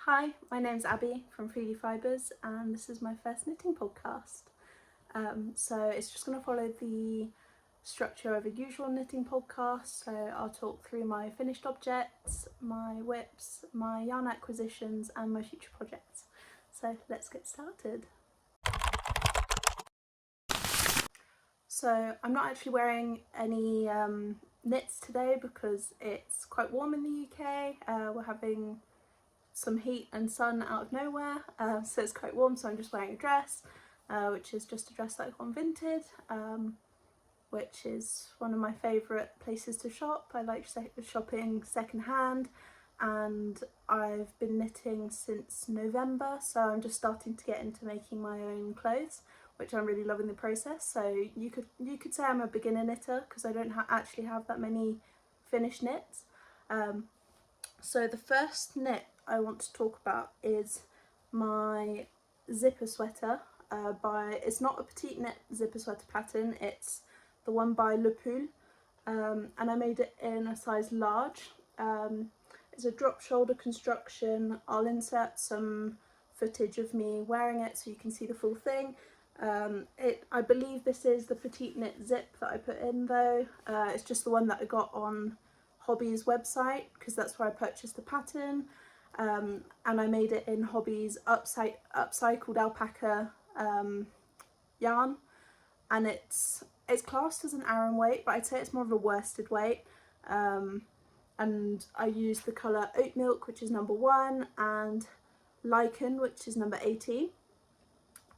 Hi, my name's Abby from 3D Fibres and this is my first knitting podcast. So it's just going to follow the structure of a usual knitting podcast. So I'll talk through my finished objects, my whips, my yarn acquisitions and my future projects. So let's get started. So I'm not actually wearing any knits today because it's quite warm in the UK. We're having some heat and sun out of nowhere, so it's quite warm, so I'm just wearing a dress, which is just a dress that I got on Vinted, which is one of my favourite places to shop. I like shopping secondhand, and I've been knitting since November, so I'm just starting to get into making my own clothes, which I'm really loving the process. So you could say I'm a beginner knitter because I don't actually have that many finished knits. So the first knit I want to talk about is my zipper sweater it's not a petite knit zipper sweater pattern, it's the one by Le Poule, and I made it in a size large. It's a drop shoulder construction. I'll insert some footage of me wearing it so you can see the full thing. I believe this is the petite knit zip that I put in though. It's just the one that I got on Hobbie's website because that's where I purchased the pattern, and I made it in Hobbie's upcycled alpaca yarn, and it's classed as an Aran weight, but I'd say it's more of a worsted weight, and I used the colour oat milk, which is number 1, and Lichen, which is number 18,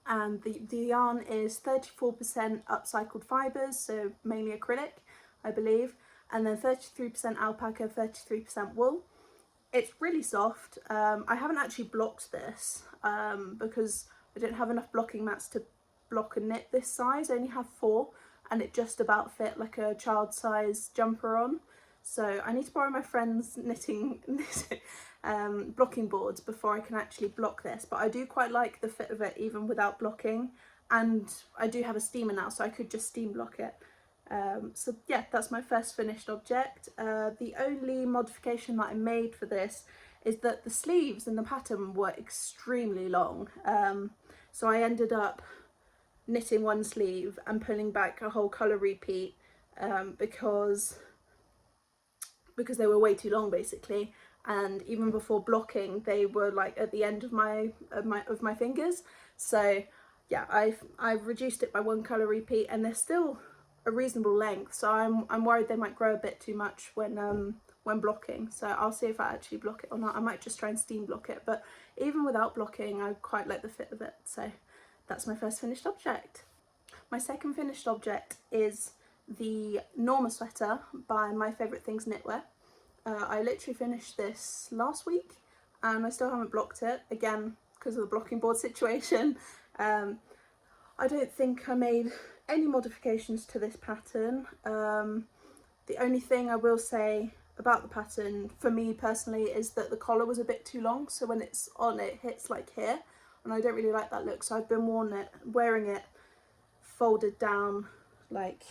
and the yarn is 34% upcycled fibres, so mainly acrylic I believe, and then 33% alpaca, 33% wool. It's really soft. I haven't actually blocked this because I don't have enough blocking mats to block a knit this size. I only have 4 and it just about fit like a child size jumper on. So I need to borrow my friend's knitting blocking boards before I can actually block this, but I do quite like the fit of it even without blocking, and I do have a steamer now so I could just steam block it. So yeah, that's my first finished object. The only modification that I made for this is that the sleeves in the pattern were extremely long, so I ended up knitting one sleeve and pulling back a whole colour repeat because they were way too long basically, and even before blocking they were like at the end of my fingers. So yeah, I've reduced it by one colour repeat, and they're still a reasonable length, so I'm worried they might grow a bit too much when blocking, so I'll see if I actually block it or not. I might just try and steam block it, but even without blocking I quite like the fit of it. So that's my first finished object. My second finished object is the Norma Sweater by My Favourite Things Knitwear. I literally finished this last week and I still haven't blocked it, again because of the blocking board situation. I don't think I made any modifications to this pattern. The only thing I will say about the pattern for me personally is that the collar was a bit too long, so when it's on it hits like here, and I don't really like that look, so I've been wearing it folded down like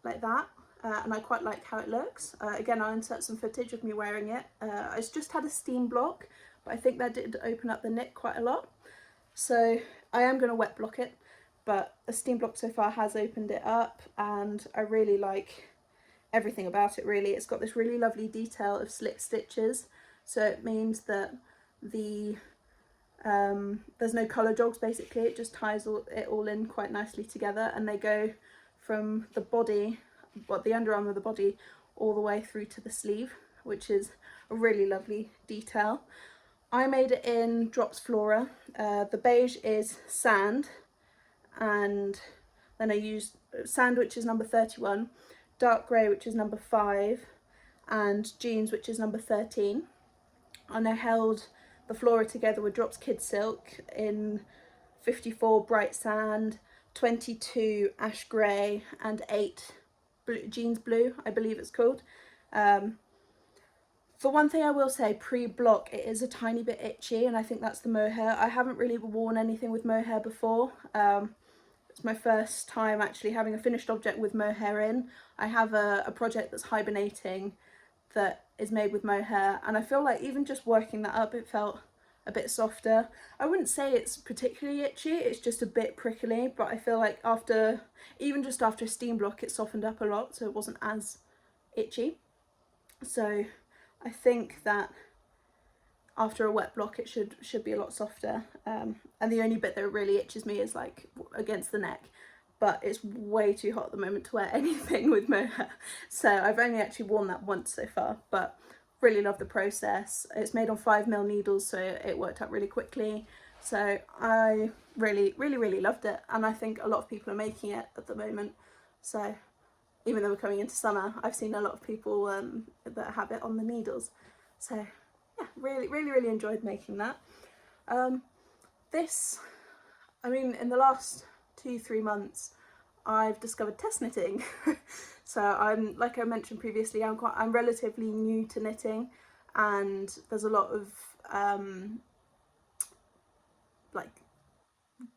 that, and I quite like how it looks. Again, I'll insert some footage of me wearing it. I just had a steam block, but I think that did open up the knit quite a lot, so I am going to wet block it, but a steam block so far has opened it up and I really like everything about it really. It's got this really lovely detail of slip stitches, so it means that there's no colour jogs basically. It just ties it all in quite nicely together, and they go from the body, the underarm of the body, all the way through to the sleeve, which is a really lovely detail. I made it in Drops Flora. The beige is sand, and then I used sand, which is number 31, dark grey, which is number 5, and jeans, which is number 13. And I held the Flora together with Drops Kid Silk in 54 bright sand, 22 ash grey, and 8 jeans blue, I believe it's called. For one thing I will say, pre-block it is a tiny bit itchy, and I think that's the mohair. I haven't really worn anything with mohair before. It's my first time actually having a finished object with mohair in. I have a project that's hibernating that is made with mohair, and I feel like even just working that up, it felt a bit softer. I wouldn't say it's particularly itchy, it's just a bit prickly, but I feel like after, even just after a steam block, it softened up a lot, so it wasn't as itchy. So I think that after a wet block it should be a lot softer, and the only bit that really itches me is like against the neck, but it's way too hot at the moment to wear anything with mohair, so I've only actually worn that once so far, but really love the process. It's made on 5mm needles, so it worked out really quickly, so I really loved it, and I think a lot of people are making it at the moment. So even though we're coming into summer, I've seen a lot of people that have it on the needles. So yeah, really enjoyed making that. This, I mean, in the last 2-3 months, I've discovered test knitting. So I'm, like I mentioned previously, I'm relatively new to knitting, and there's a lot of like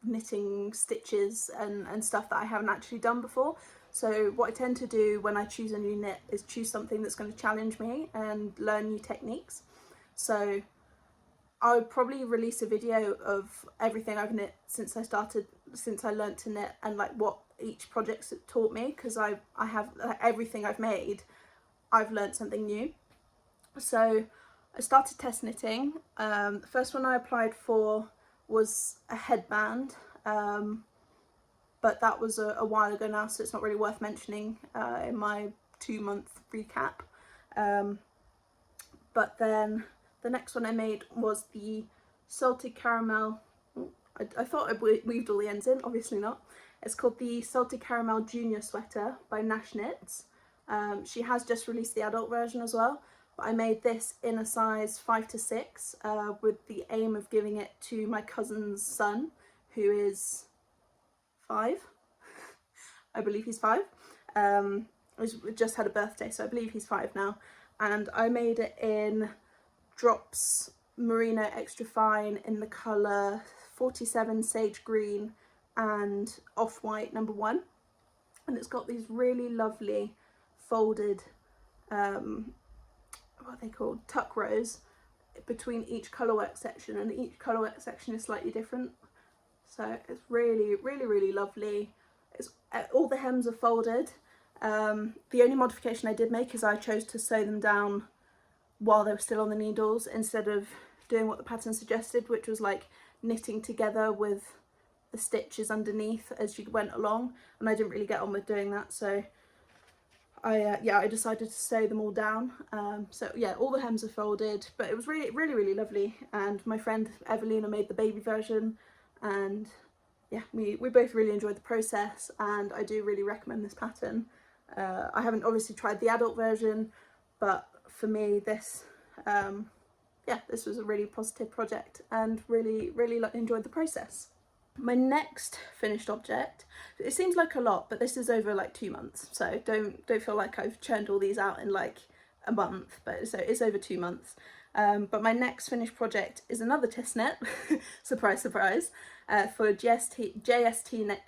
knitting stitches and stuff that I haven't actually done before. So what I tend to do when I choose a new knit is choose something that's going to challenge me and learn new techniques. So I would probably release a video of everything I've knit since I learnt to knit, and like what each project's taught me, because I have everything I've made, I've learnt something new. So I started test knitting. The first one I applied for was a headband, but that was a while ago now, so it's not really worth mentioning in my 2-month recap. But then the next one I made was the salted caramel. I thought I weaved all the ends in, obviously not. It's called the Salted Caramel Junior Sweater by Nash Knits. She has just released the adult version as well, but I made this in a size 5 to 6 with the aim of giving it to my cousin's son, who is 5. I believe he's 5. He just had a birthday, so I believe he's 5 now. And I made it in Drops Merino Extra Fine in the colour 47 Sage Green and Off-White number 1. And it's got these really lovely folded, what are they called? Tuck rows between each colourwork section, and each colourwork section is slightly different. So it's really lovely. It's all the hems are folded. The only modification I did make is I chose to sew them down while they were still on the needles, instead of doing what the pattern suggested, which was like knitting together with the stitches underneath as you went along, and I didn't really get on with doing that, so I decided to sew them all down. So yeah, all the hems are folded, but it was really lovely, and my friend Evelina made the baby version, and yeah, we both really enjoyed the process, and I do really recommend this pattern. I haven't obviously tried the adult version, but for me this this was a really positive project, and really enjoyed the process. My next finished object, it seems like a lot, but this is over like 2 months, so don't feel like I've churned all these out in like a month, but so it's over 2 months. But my next finished project is another test knit, surprise for JST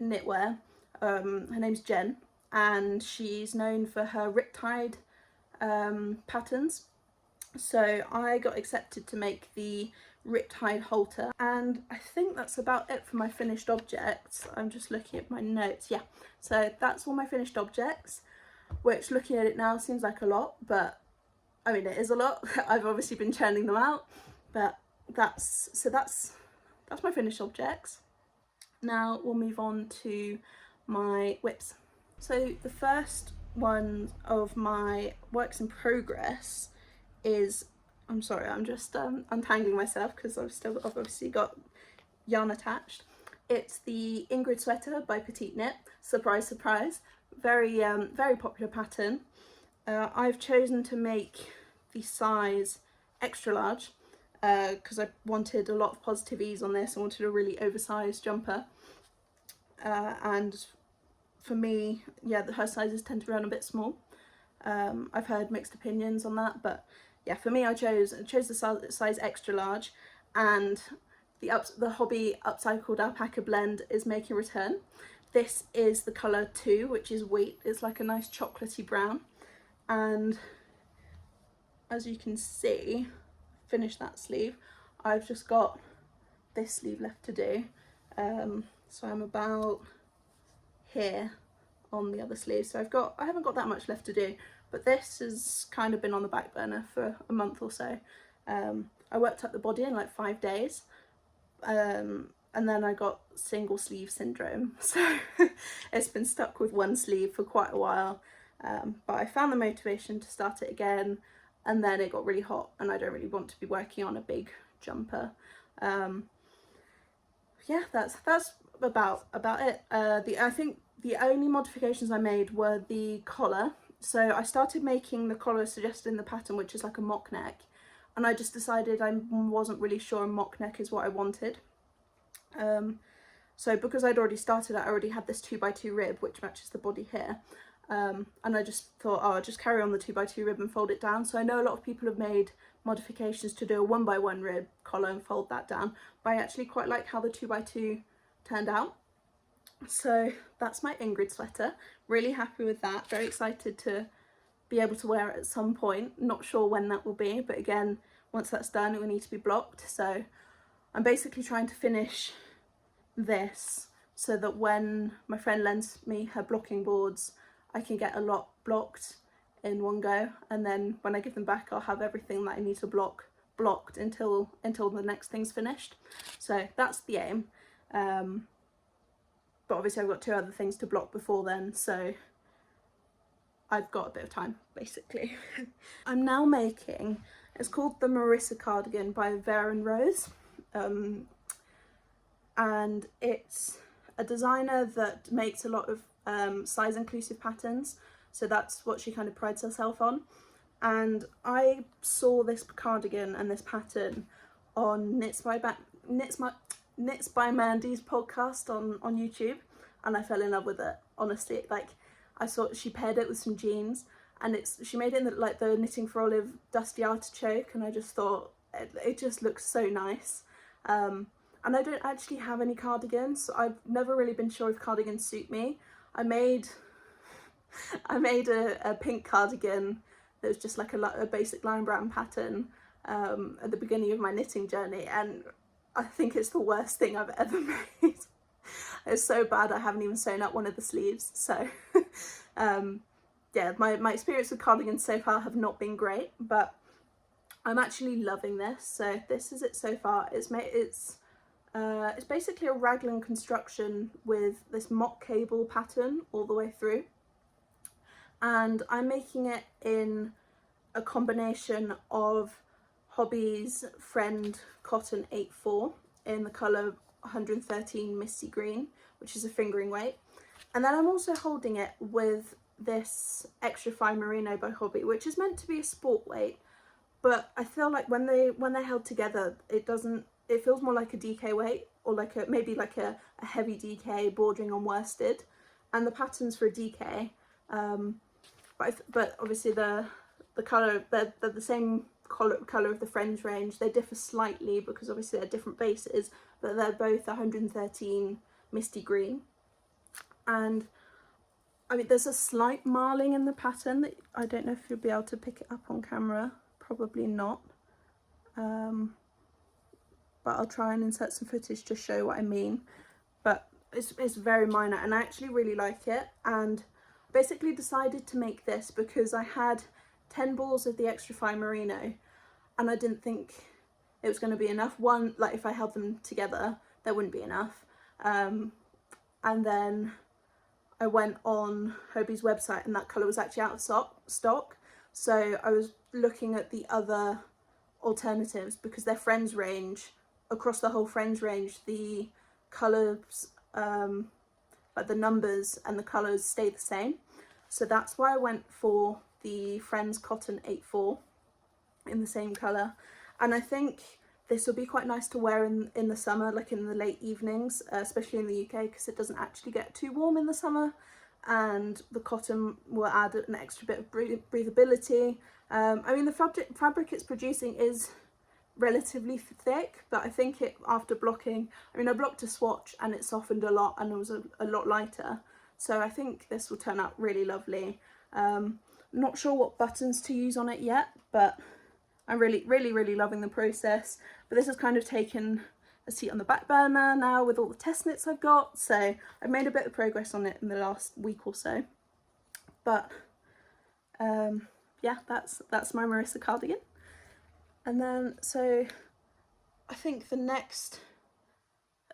Knitwear. Her name's Jen, and she's known for her Riptide patterns. So I got accepted to make the Riptide halter, and I think that's about it for my finished objects. I'm just looking at my notes. Yeah, so that's all my finished objects, which, looking at it now, seems like a lot, but I mean, it is a lot. I've obviously been churning them out, but that's my finished objects. Now we'll move on to my whips. So the first one of my works in progress is, I'm sorry, I'm just untangling myself because I've obviously got yarn attached. It's the Ingrid sweater by Petite Knit. Surprise, surprise. Very popular pattern. I've chosen to make the size extra large because I wanted a lot of positive ease on this. I wanted a really oversized jumper, and for me, yeah, her sizes tend to run a bit small. I've heard mixed opinions on that, but yeah, for me, I chose the size extra large, and the Hobbii Upcycled Alpaca blend is making a return. This is the colour 2, which is wheat. It's like a nice chocolatey brown, and as you can see, finish that sleeve. I've just got this sleeve left to do. So I'm about here on the other sleeve. So I haven't got that much left to do, but this has kind of been on the back burner for a month or so. I worked up the body in like 5 days. And then I got single sleeve syndrome, so it's been stuck with one sleeve for quite a while, but I found the motivation to start it again, and then it got really hot and I don't really want to be working on a big jumper. Yeah, that's about it. I think the only modifications I made were the collar. So I started making the collar suggested in the pattern, which is like a mock neck, and I just decided I wasn't really sure a mock neck is what I wanted. So because I'd already started it, I already had this 2x2 rib which matches the body here, and I just thought, oh, I'll just carry on the 2x2 rib and fold it down. So I know a lot of people have made modifications to do a 1x1 rib collar and fold that down, but I actually quite like how the 2x2 turned out. So that's my Ingrid sweater. Really happy with that, very excited to be able to wear it at some point. Not sure when that will be, but again, once that's done it will need to be blocked. So I'm basically trying to finish this so that when my friend lends me her blocking boards, I can get a lot blocked in one go, and then when I give them back I'll have everything that I need to block blocked until the next thing's finished. So that's the aim, but obviously I've got 2 other things to block before then, so I've got a bit of time basically. I'm now making, it's called the Marysia cardigan by Vert and Rose. And it's a designer that makes a lot of size inclusive patterns, so that's what she kind of prides herself on. And I saw this cardigan and this pattern on Knits by Mandy's podcast on YouTube, and I fell in love with it, honestly. Like, I saw she paired it with some jeans, and she made it in like the Knitting for Olive dusty artichoke, and I just thought it just looks so nice. And I don't actually have any cardigans, so I've never really been sure if cardigans suit me. I made a pink cardigan that was just like a basic lime brown pattern at the beginning of my knitting journey, and I think it's the worst thing I've ever made. It's so bad I haven't even sewn up one of the sleeves. So yeah, my experience with cardigans so far have not been great, but I'm actually loving this. So this is it so far. It's basically a raglan construction with this mock cable pattern all the way through, and I'm making it in a combination of Hobbii's Friend Cotton 8/4 in the colour 113 Misty Green, which is a fingering weight, and then I'm also holding it with this extra fine Merino by Hobbii, which is meant to be a sport weight, but I feel like when they're held together, it feels more like a DK weight, or like maybe like a heavy DK bordering on worsted, and the pattern's for a DK, but obviously the colour, they're the same colour of the Friends range. They differ slightly because obviously they're different bases, but they're both 113 Misty Green. And I mean, there's a slight marling in the pattern that I don't know if you'll be able to pick it up on camera, probably not. But I'll try and insert some footage to show what I mean. But it's very minor, and I actually really like it. And basically decided to make this because I had 10 balls of the extra fine Merino, and I didn't think it was going to be enough. One, like if I held them together, there wouldn't be enough. And then I went on Hobbie's website, and that colour was actually out of stock. So I was looking at the other alternatives because their Friends range, across the whole Friends range, the colours, like the numbers and the colours stay the same. So that's why I went for the Friends Cotton 8/4 in the same colour. And I think this will be quite nice to wear in the summer, like in the late evenings, especially in the UK, because it doesn't actually get too warm in the summer, and the cotton will add an extra bit of breathability. I mean, the fabric it's producing is relatively thick, but I think it, after blocking, I mean, I blocked a swatch and it softened a lot and it was a lot lighter, so I think this will turn out really lovely. Not sure what buttons to use on it yet, but I'm really loving the process, but this has kind of taken a seat on the back burner now with all the test knits I've got, so I've made a bit of progress on it in the last week or so. But yeah, that's my Marysia cardigan. And then, so I think the next,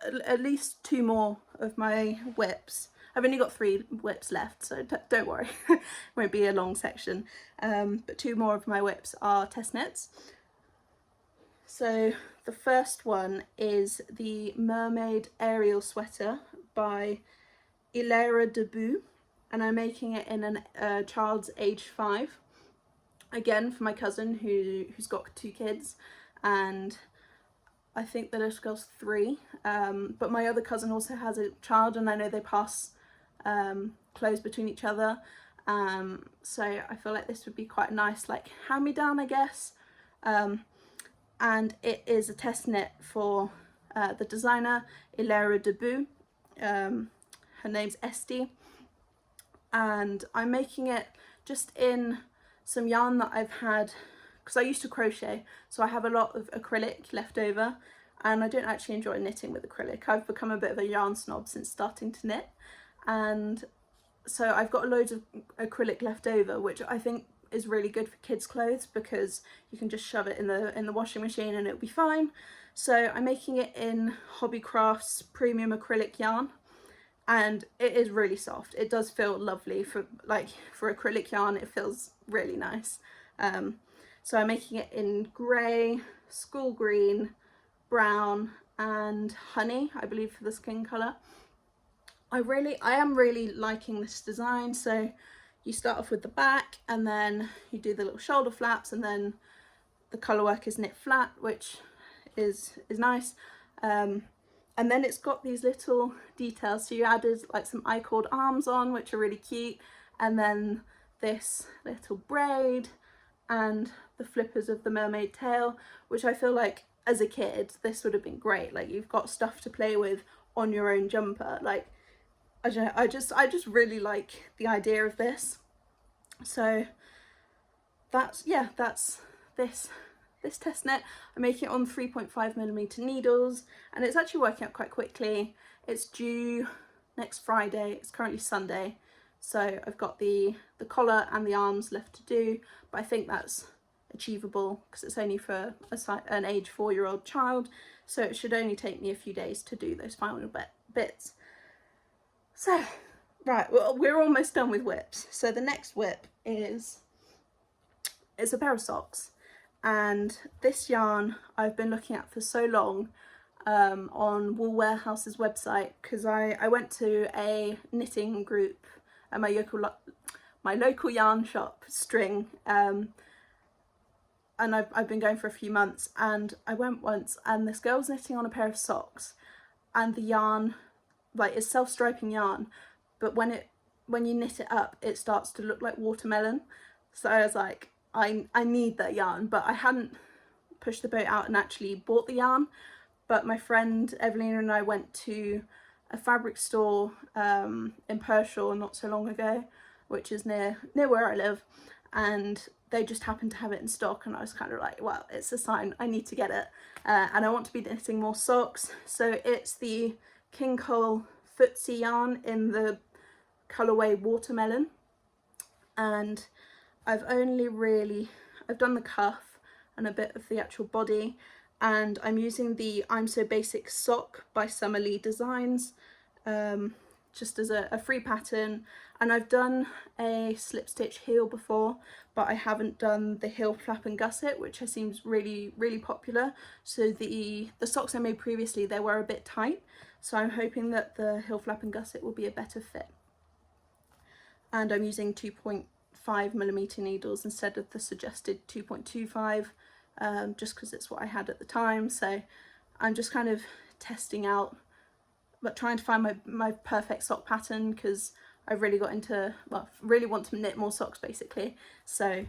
at least 2 more of my whips. I've only got 3 whips left, so don't worry, it won't be a long section. But 2 more of my whips are test knits. So the first one is the Mermaid Ariel sweater by Hilera Debut, and I'm making it in a child's age 5. Again, for my cousin who's got 2 kids, and I think the little girl's 3. But my other cousin also has a child, and I know they pass clothes between each other. So I feel like this would be quite a nice, like, hand-me-down, I guess. And it is a test knit for the designer Hilera Debut. Her name's Esty, and I'm making it just in some yarn that I've had, because I used to crochet, so I have a lot of acrylic left over, and I don't actually enjoy knitting with acrylic. I've become a bit of a yarn snob since starting to knit, and so I've got loads of acrylic left over, which I think is really good for kids' clothes because you can just shove it in the washing machine and it'll be fine. So I'm making it in Hobbii Crafts premium acrylic yarn, and it is really soft. It does feel lovely for acrylic yarn. It feels really nice. So I'm making it in grey, school green, brown and honey, I believe, for the skin colour. I am really liking this design. So you start off with the back, and then you do the little shoulder flaps, and then the colour work is knit flat, which is nice. And then it's got these little details. So you added like some I-cord arms on, which are really cute, and then this little braid and the flippers of the mermaid tail, which I feel like as a kid this would have been great. Like, you've got stuff to play with on your own jumper. Like, I just really like the idea of this. So that's this test knit. I'm making it on 3.5mm needles, and it's actually working out quite quickly. It's due next Friday. It's currently Sunday, so I've got the collar and the arms left to do, but I think that's achievable because it's only for an age 4-year-old child, so it should only take me a few days to do those final bits. So, right, well, we're almost done with whips. So the next whip is a pair of socks, and this yarn I've been looking at for so long on Wool Warehouse's website, because I went to a knitting group at my local yarn shop, String, and I've been going for a few months, and I went once and this girl was knitting on a pair of socks, and the yarn, like, it's self-striping yarn, but when you knit it up it starts to look like watermelon. So I was like, I need that yarn, but I hadn't pushed the boat out and actually bought the yarn. But my friend Evelina and I went to a fabric store in Pershore not so long ago, which is near where I live, and they just happened to have it in stock, and I was kind of like, well, it's a sign, I need to get it. And I want to be knitting more socks, so it's the King Cole Footsie yarn in the colourway Watermelon, and I've done the cuff and a bit of the actual body, and I'm using the I'm So Basic sock by Summer Lee Designs just as a free pattern. And I've done a slip stitch heel before, but I haven't done the heel flap and gusset, which seems really popular. So the socks I made previously, they were a bit tight, so I'm hoping that the heel flap and gusset will be a better fit. And I'm using 2.5mm needles instead of the suggested 2.25, just because it's what I had at the time. So I'm just kind of testing out, but trying to find my perfect sock pattern, because I've really got into, well, really want to knit more socks basically. So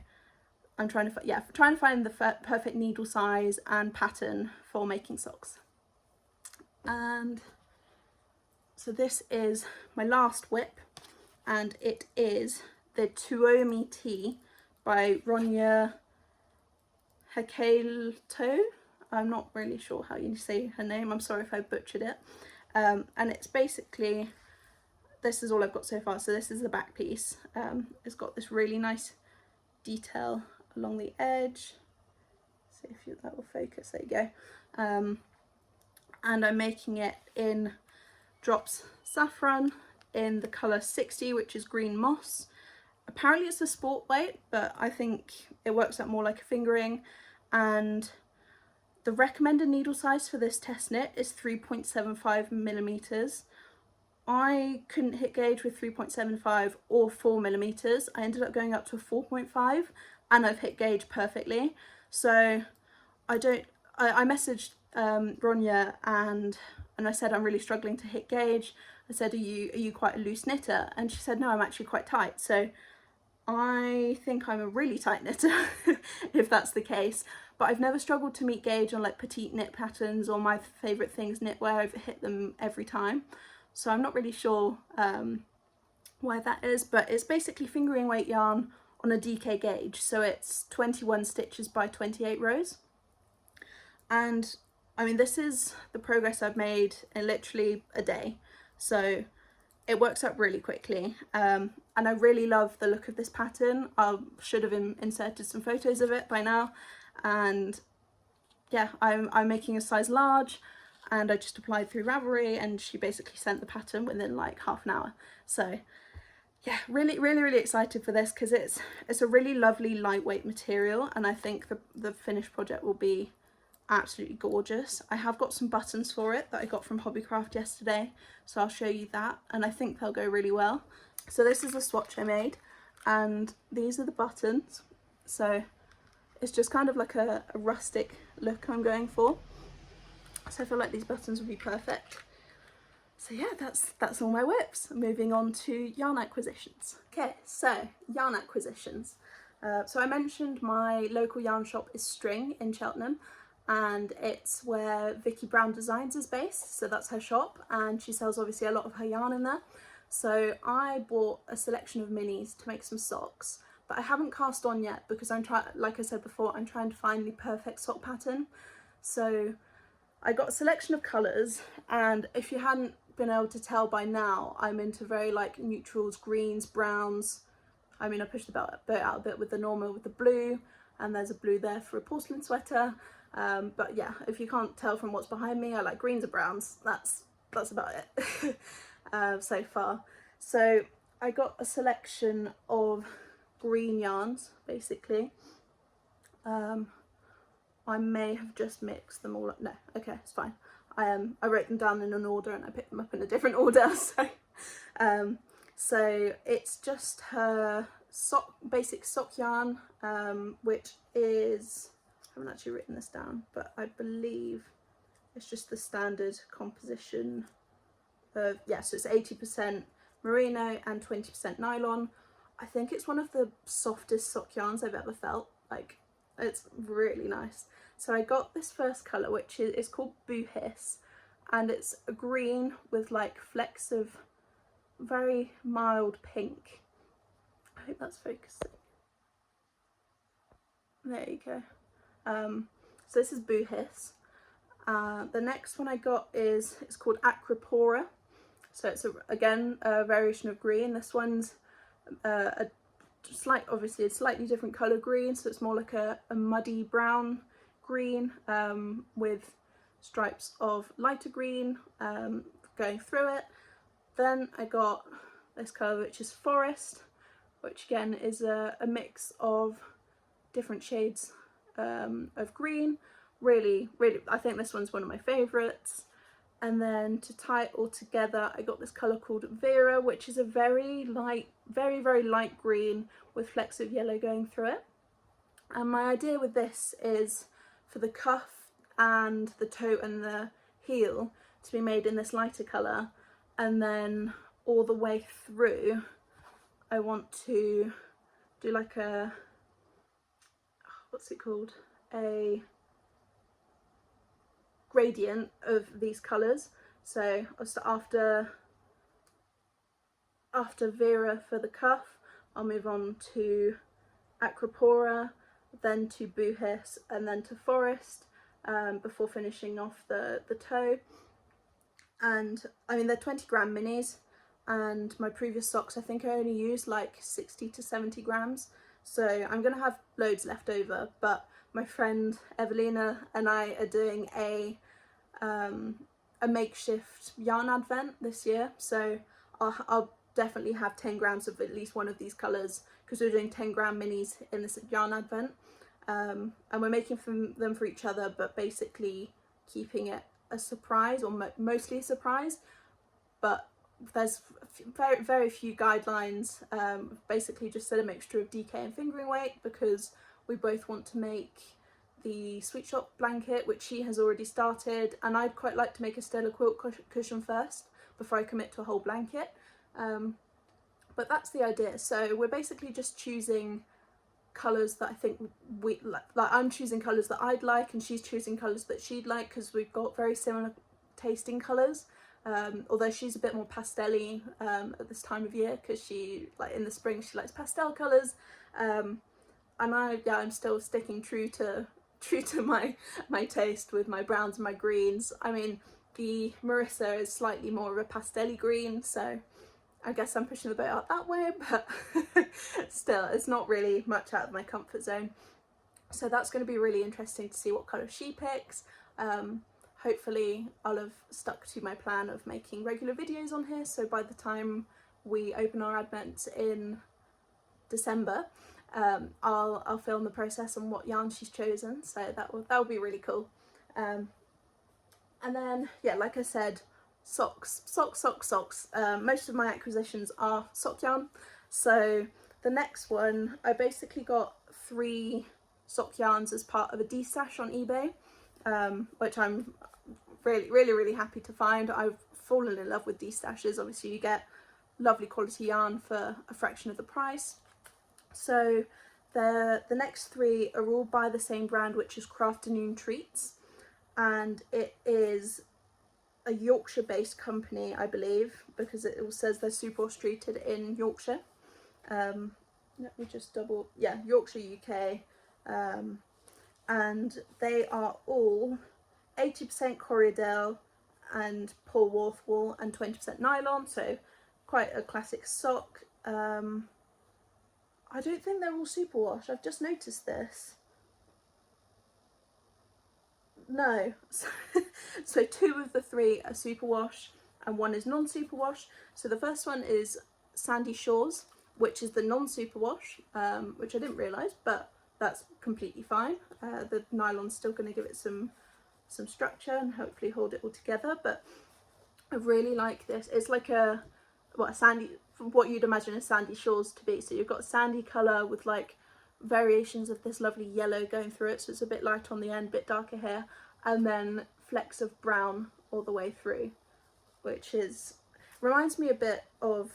I'm trying to find the perfect needle size and pattern for making socks. And so this is my last whip, and it is the Tuomi Tea by Ronja Hekato. I'm not really sure how you say her name, I'm sorry if I butchered it. And it's basically, this is all I've got so far. So this is the back piece. It's got this really nice detail along the edge. See if that will focus, there you go. And I'm making it in drops saffron in the colour 60, which is green moss. Apparently it's a sport weight, but I think it works out more like a fingering. And the recommended needle size for this test knit is 3.75 millimeters. I couldn't hit gauge with 3.75 or 4 millimeters. I ended up going up to a 4.5 and I've hit gauge perfectly. So I messaged Bronya and I said I'm really struggling to hit gauge. I said, are you quite a loose knitter? And she said, no, I'm actually quite tight. So I think I'm a really tight knitter if that's the case, but I've never struggled to meet gauge on like petite knit patterns or my favourite things knitwear. I've hit them every time, so I'm not really sure why that is, but it's basically fingering weight yarn on a DK gauge, so it's 21 stitches by 28 rows. And I mean, this is the progress I've made in literally a day, so it works up really quickly, and I really love the look of this pattern. I should have inserted some photos of it by now. And yeah, I'm making a size large, and I just applied through Ravelry, and she basically sent the pattern within like half an hour. So yeah, really excited for this, because it's a really lovely lightweight material, and I think the finished project will be absolutely gorgeous. I have got some buttons for it that I got from Hobbycraft yesterday, so I'll show you that, and I think they'll go really well. So this is a swatch I made, and these are the buttons. So it's just kind of like a rustic look I'm going for, so I feel like these buttons would be perfect. So yeah, that's all my whips. Moving on to yarn acquisitions. Okay, so yarn acquisitions. So I mentioned my local yarn shop is String in Cheltenham, and it's where Vicky Brown Designs is based, so that's her shop, and she sells obviously a lot of her yarn in there. So I bought a selection of minis to make some socks that I haven't cast on yet, because like I said before, I'm trying to find the perfect sock pattern. So I got a selection of colours, and if you hadn't been able to tell by now, I'm into very like neutrals, greens, browns. I mean, I pushed the boat out a bit with the Norma with the blue, and there's a blue there for a porcelain sweater. But yeah, if you can't tell from what's behind me, I like greens and browns. That's about it so far. So I got a selection of green yarns, basically. I may have just mixed them all up. No, okay, it's fine. I wrote them down in an order and I picked them up in a different order. So it's just her basic sock yarn, which is, I haven't actually written this down, but I believe it's just the standard composition of, yeah, so it's 80% merino and 20% nylon. I think it's one of the softest sock yarns I've ever felt. Like, it's really nice. So I got this first colour, which is called Boo Hiss, and it's a green with like flecks of very mild pink. I hope that's focusing. There you go. So this is Boo Hiss. The next one I got it's called Acropora. So it's again a variation of green. This one's obviously a slightly different colour green, so it's more like a muddy brown green with stripes of lighter green going through it. Then I got this colour, which is Forest, which again is a mix of different shades of green. Really, I think this one's one of my favourites. And then to tie it all together, I got this colour called Vera, which is a very light, very light green with flecks of yellow going through it. And my idea with this is for the cuff and the toe and the heel to be made in this lighter colour, and then all the way through I want to do like a, what's it called, a gradient of these colours. So I'll start after Vera for the cuff, I'll move on to Acropora, then to Boohis, and then to Forest, before finishing off the toe. And I mean, they're 20 gram minis, and my previous socks I think I only used like 60 to 70 grams, so I'm gonna have loads left over. But my friend Evelina and I are doing a makeshift yarn advent this year, so I'll definitely have 10 grams of at least one of these colours, because we're doing 10 gram minis in this yarn advent, and we're making them for each other, but basically keeping it a surprise, or mostly a surprise. But there's very few guidelines. Basically just said a mixture of DK and fingering weight, because we both want to make the Sweet Shop blanket, which she has already started, and I'd quite like to make a Stella quilt cushion first before I commit to a whole blanket. But that's the idea. So we're basically just choosing colours that I think like I'm choosing colours that I'd like, and she's choosing colours that she'd like, because we've got very similar tasting colours, although she's a bit more pastel-y at this time of year, because she, like in the spring, she likes pastel colours, and I'm still sticking true to my taste with my browns and my greens. I mean, the Marysia is slightly more of a pastel-y green, so I guess I'm pushing the boat out that way, but still, it's not really much out of my comfort zone. So that's going to be really interesting to see what colour she picks. Hopefully I'll have stuck to my plan of making regular videos on here, so by the time we open our advents in December, I'll film the process on what yarn she's chosen, so that will be really cool. And then, yeah, like I said, socks. Most of my acquisitions are sock yarn, so the next one, I basically got 3 sock yarns as part of a de-stash on eBay, which I'm really happy to find. I've fallen in love with de-stashes. Obviously you get lovely quality yarn for a fraction of the price. So the next 3 are all by the same brand, which is Crafternoon Treats, and it is a Yorkshire based company, I believe, because it all says they're superwash treated in Yorkshire. Let me just double, yeah, Yorkshire, UK, and they are all 80% Corriedale and Paul Worth wool and 20% nylon, so quite a classic sock. I don't think they're all superwash, I've just noticed this. No, so 2 of the 3 are superwash and 1 is non-superwash. So the first one is Sandy Shores, which is the non-superwash, which I didn't realise, but that's completely fine. The nylon's still going to give it some structure and hopefully hold it all together, but I really like this. It's like a sandy, what you'd imagine a Sandy Shores to be. So you've got a sandy colour with like variations of this lovely yellow going through it, so it's a bit light on the end, bit darker here, and then flecks of brown all the way through, which reminds me a bit of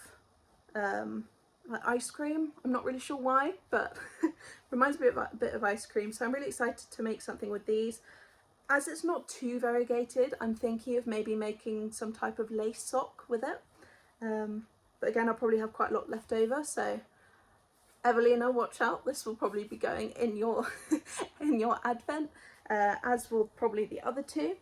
like ice cream. I'm not really sure why, but reminds me of a bit of ice cream. So I'm really excited to make something with these. As it's not too variegated, I'm thinking of maybe making some type of lace sock with it, but again, I'll probably have quite a lot left over, so Evelina, watch out, this will probably be going in your in your advent, as will probably the other 2.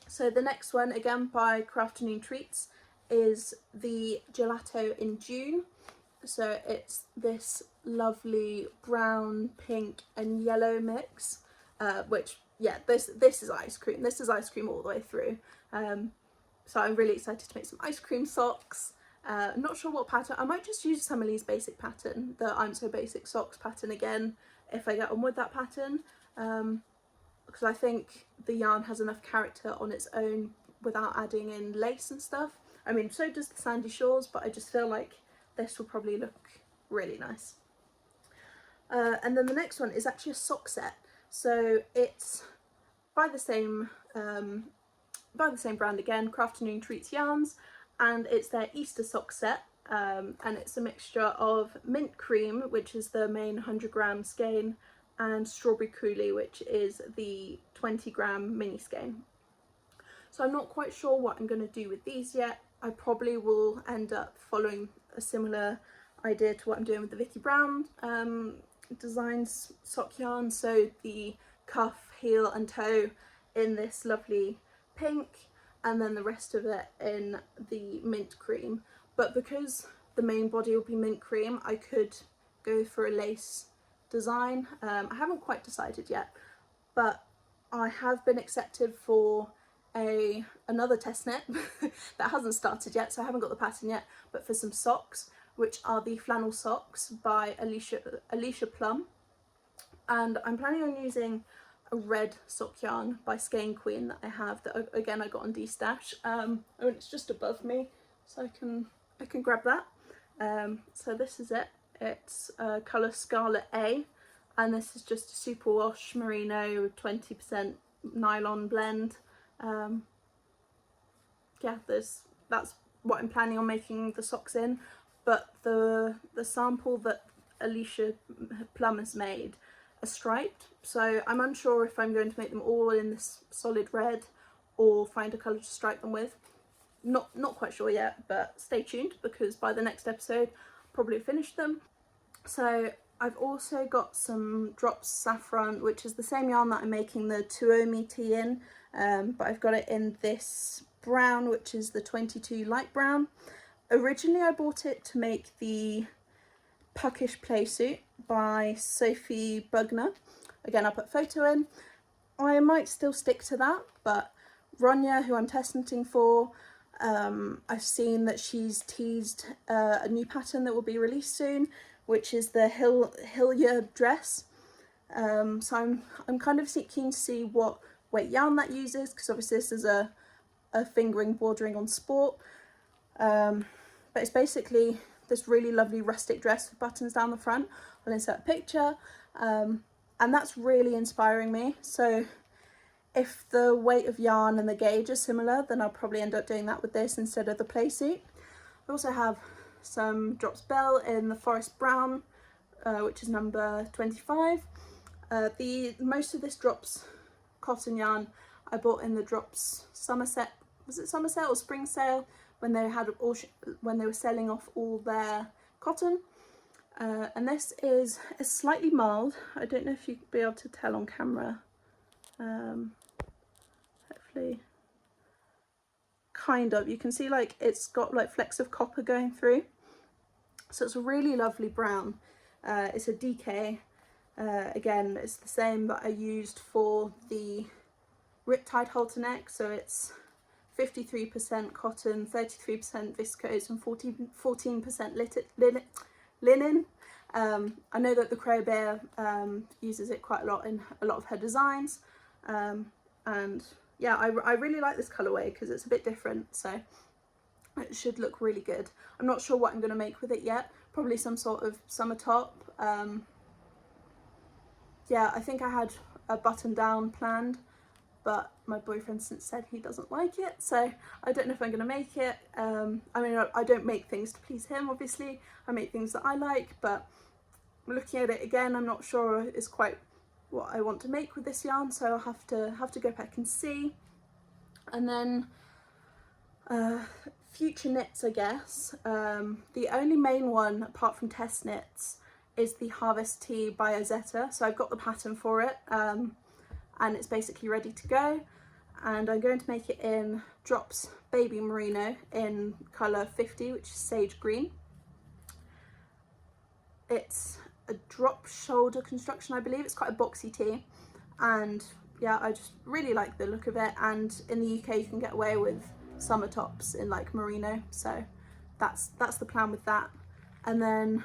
So the next one, again by Crafternoon Treats, is the Gelato in June. So it's this lovely brown, pink and yellow mix, which, yeah, this is ice cream. This is ice cream all the way through. So I'm really excited to make some ice cream socks. I'm not sure what pattern. I might just use some of Lee's basic pattern, the I'm So Basic socks pattern again, if I get on with that pattern, because I think the yarn has enough character on its own without adding in lace and stuff. I mean, so does the Sandy Shores, but I just feel like this will probably look really nice. And then the next one is actually a sock set. So it's by the same brand again, Crafternoon Treats Yarns, and it's their Easter sock set, and it's a mixture of mint cream, which is the main 100 gram skein, and strawberry coulis, which is the 20 gram mini skein. So I'm not quite sure what I'm going to do with these yet. I probably will end up following a similar idea to what I'm doing with the Vicky Brown Designs sock yarn, so the cuff, heel and toe in this lovely pink, and then the rest of it in the mint cream. But because the main body will be mint cream, I could go for a lace design. I haven't quite decided yet, but I have been accepted for another test knit that hasn't started yet, so I haven't got the pattern yet, but for some socks, which are the flannel socks by Alicia Plum. And I'm planning on using a red sock yarn by Skein Queen that I have, that again I got on D-Stash. Oh, and it's just above me, so I can grab that. So this is it. It's colour Scarlet A, and this is just a superwash merino 20% nylon blend. Yeah, that's what I'm planning on making the socks in, but the sample that Alicia Plum has made are striped, so I'm unsure if I'm going to make them all in this solid red or find a colour to stripe them with. Not quite sure yet, but stay tuned, because by the next episode I'll probably finish them. So I've also got some Drops Saffron, which is the same yarn that I'm making the Tuomi tea in, but I've got it in this brown, which is the 22 light brown. Originally I bought it to make the Puckish Playsuit by Sophie Bugner. Again, I'll put a photo in. I might still stick to that, but Ronya, who I'm test knitting for, I've seen that she's teased a new pattern that will be released soon, which is the Hillier dress. So I'm kind of keen to see what weight yarn that uses, because obviously this is a fingering bordering on sport. But it's basically this really lovely rustic dress with buttons down the front. I'll insert a picture, and that's really inspiring me. So if the weight of yarn and the gauge are similar, then I'll probably end up doing that with this instead of the playsuit. I also have some Drops Belle in the Forest Brown, which is number 25. Most of this Drops cotton yarn I bought in the Drops Somerset, was it Somerset or Spring Sale, when they had when they were selling off all their cotton. And this is slightly mild. I don't know if you'd be able to tell on camera. Hopefully, kind of. You can see like it's got like flecks of copper going through. So it's a really lovely brown. It's a DK. Again, it's the same that I used for the Riptide halter neck. So it's 53% cotton, 33% viscose and 14% linen. I know that the Crow Bear uses it quite a lot in a lot of her designs, and yeah, I really like this colourway because it's a bit different, so it should look really good. I'm not sure what I'm going to make with it yet, probably some sort of summer top. Yeah, I think I had a button down planned, but my boyfriend since said he doesn't like it, so I don't know if I'm going to make it. I mean, I don't make things to please him, obviously. I make things that I like, but looking at it again, I'm not sure it's quite what I want to make with this yarn, so I'll have to go back and see. And then future knits, I guess. The only main one apart from test knits is the Harvest Tea by Ozetta. So I've got the pattern for it, and it's basically ready to go, and I'm going to make it in Drops Baby Merino in colour 50, which is sage green. It's a drop shoulder construction, I believe. It's quite a boxy tee, and yeah, I just really like the look of it, and in the UK you can get away with summer tops in like merino, so that's the plan with that. And then,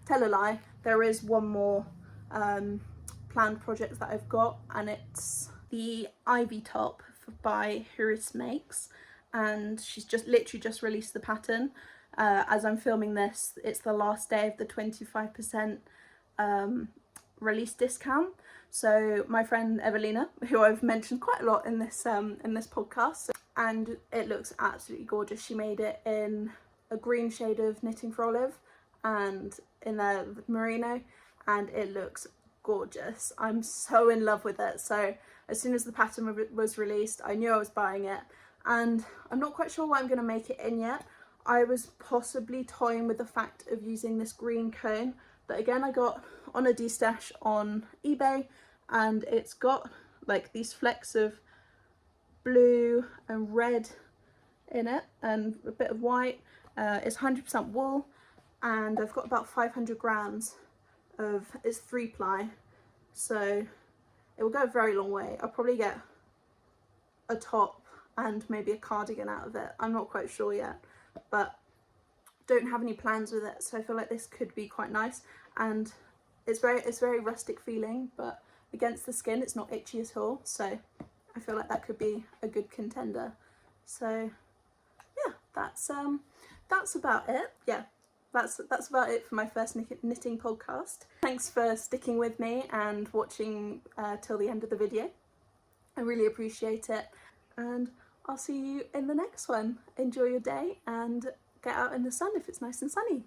tell a lie, there is one more planned project that I've got, and it's the Ivy top by Huris Makes, and she's literally just released the pattern. As I'm filming this, it's the last day of the 25% release discount. So my friend Evelina, who I've mentioned quite a lot in this podcast, and it looks absolutely gorgeous. She made it in a green shade of Knitting for Olive and in the merino, and it looks gorgeous. I'm so in love with it. So as soon as the pattern was released, I knew I was buying it, and I'm not quite sure what I'm going to make it in yet. I was possibly toying with the fact of using this green cone that again I got on a de-stash on eBay, and it's got like these flecks of blue and red in it and a bit of white. It's 100% wool, and I've got about 500 grams of, it's 3-ply, so it will go a very long way. I'll probably get a top and maybe a cardigan out of it. I'm not quite sure yet, but don't have any plans with it, so I feel like this could be quite nice. And it's very rustic feeling, but against the skin it's not itchy at all, so I feel like that could be a good contender. So yeah, that's about it. Yeah, that's about it for my first knitting podcast. Thanks for sticking with me and watching till the end of the video. I really appreciate it, and I'll see you in the next one. Enjoy your day and get out in the sun if it's nice and sunny.